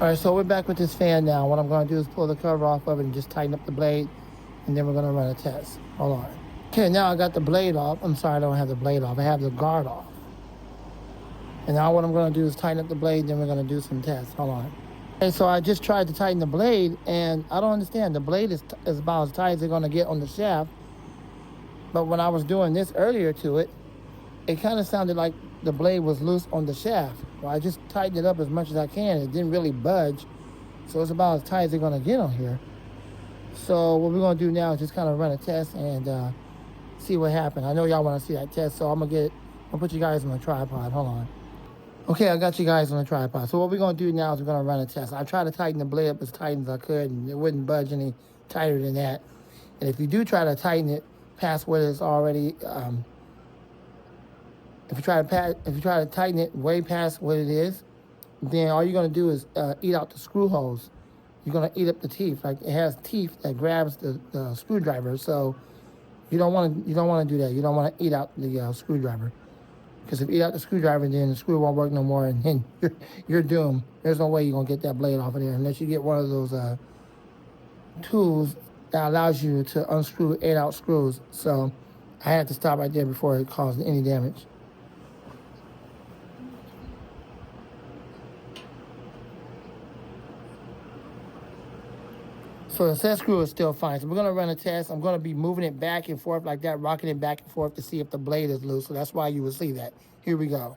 Alright, so we're back with this fan now. What I'm going to do is pull the cover off of it and just tighten up the blade, and then we're going to run a test. Hold on. Okay, now I got the blade off. I'm sorry, I don't have the blade off. I have the guard off. And now what I'm going to do is tighten up the blade, then we're going to do some tests. Hold on. Okay, so I just tried to tighten the blade, and I don't understand. The blade is about as tight as they're going to get on the shaft. But when I was doing this earlier to it, it kind of sounded like the blade was loose on the shaft. Well, I just tightened it up as much as I can. It didn't really budge. So it's about as tight as they're going to get on here. So what we're going to do now is just kind of run a test and see what happened. I know y'all want to see that test, so I'm going to put you guys on the tripod. Hold on. Okay, I got you guys on the tripod. So what we're going to do now is we're going to run a test. I tried to tighten the blade up as tight as I could, and it wouldn't budge any tighter than that. And if you do try to tighten it past what it's already... If you try to tighten it way past what it is, then all you're going to do is eat out the screw holes. You're going to eat up the teeth. Like, it has teeth that grabs the screwdriver. So you don't want to do that. You don't want to eat out the screwdriver, because if you eat out the screwdriver, then the screw won't work no more, and then you're doomed. There's no way you're going to get that blade off of there unless you get one of those tools that allows you to unscrew 8-out screws. So I had to stop right there before it caused any damage. So the set screw is still fine. So we're going to run a test. I'm going to be moving it back and forth like that, rocking it back and forth to see if the blade is loose. So that's why you will see that. Here we go.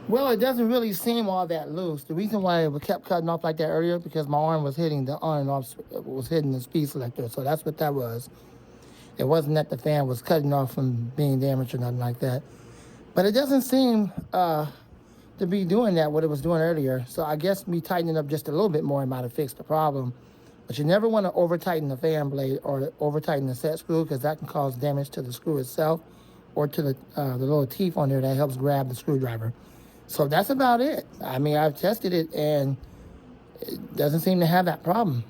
Well, it doesn't really seem all that loose. The reason why it kept cutting off like that earlier, because my arm was hitting the on and off, was hitting the speed selector. So that's what that was. It wasn't that the fan was cutting off from being damaged or nothing like that. But it doesn't seem to be doing that, what it was doing earlier. So I guess me tightening up just a little bit more might have fixed the problem. But you never want to over-tighten the fan blade or over-tighten the set screw, because that can cause damage to the screw itself or to the little teeth on there that helps grab the screwdriver. So that's about it. I mean, I've tested it, and it doesn't seem to have that problem.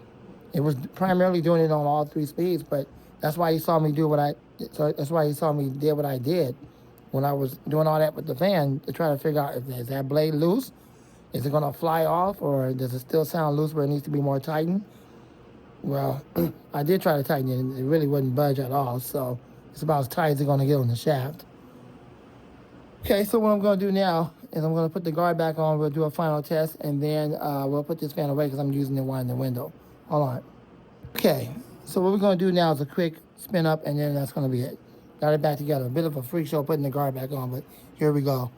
It was primarily doing it on all 3 speeds, but that's why you saw me do what I did what I did when I was doing all that with the fan, to try to figure out if is that blade loose, is it going to fly off, or does it still sound loose where it needs to be more tightened? Well, I did try to tighten it, and it really wouldn't budge at all. So it's about as tight as it's going to get on the shaft. Okay, so what I'm going to do now is I'm going to put the guard back on. We'll do a final test, and then we'll put this fan away because I'm using it winding the window. Hold on. Okay, so what we're going to do now is a quick spin up, and then that's going to be it. Got it back together. A bit of a freak show putting the guard back on, but here we go.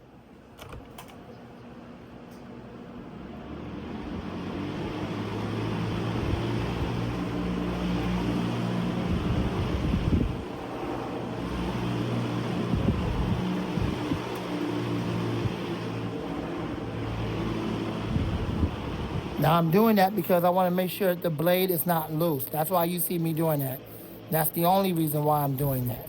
Now I'm doing that because I want to make sure that the blade is not loose. That's why you see me doing that. That's the only reason why I'm doing that.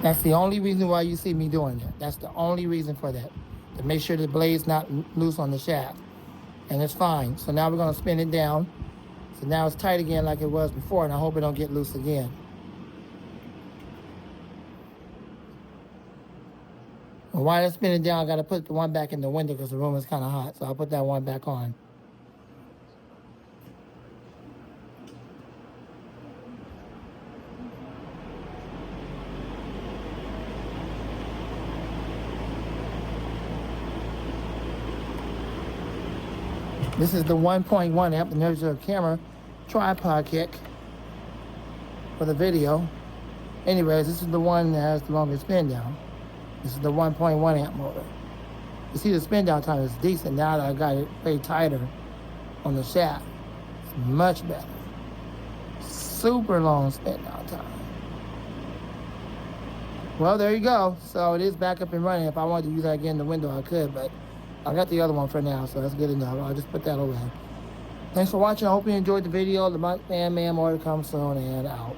That's the only reason why you see me doing that. That's the only reason for that. To make sure the blade's not loose on the shaft. and it's fine. So now we're gonna spin it down. So now it's tight again like it was before, and I hope it don't get loose again. And while it's spinning down, I gotta put the one back in the window because the room is kind of hot. So I'll put that one back on. This is the 1.1 amp, and there's a camera tripod kick for the video. Anyways, this is the one that has the longest spin down. This is the 1.1 amp motor. You see the spin down time is decent now that I got it way tighter on the shaft. It's much better. Super long spin down time. Well, there you go. So it is back up and running. If I wanted to use that again in the window, I could, but I got the other one for now, so that's good enough. I'll just put that away. Thanks for watching. I hope you enjoyed the video. The Man more to come soon, and out.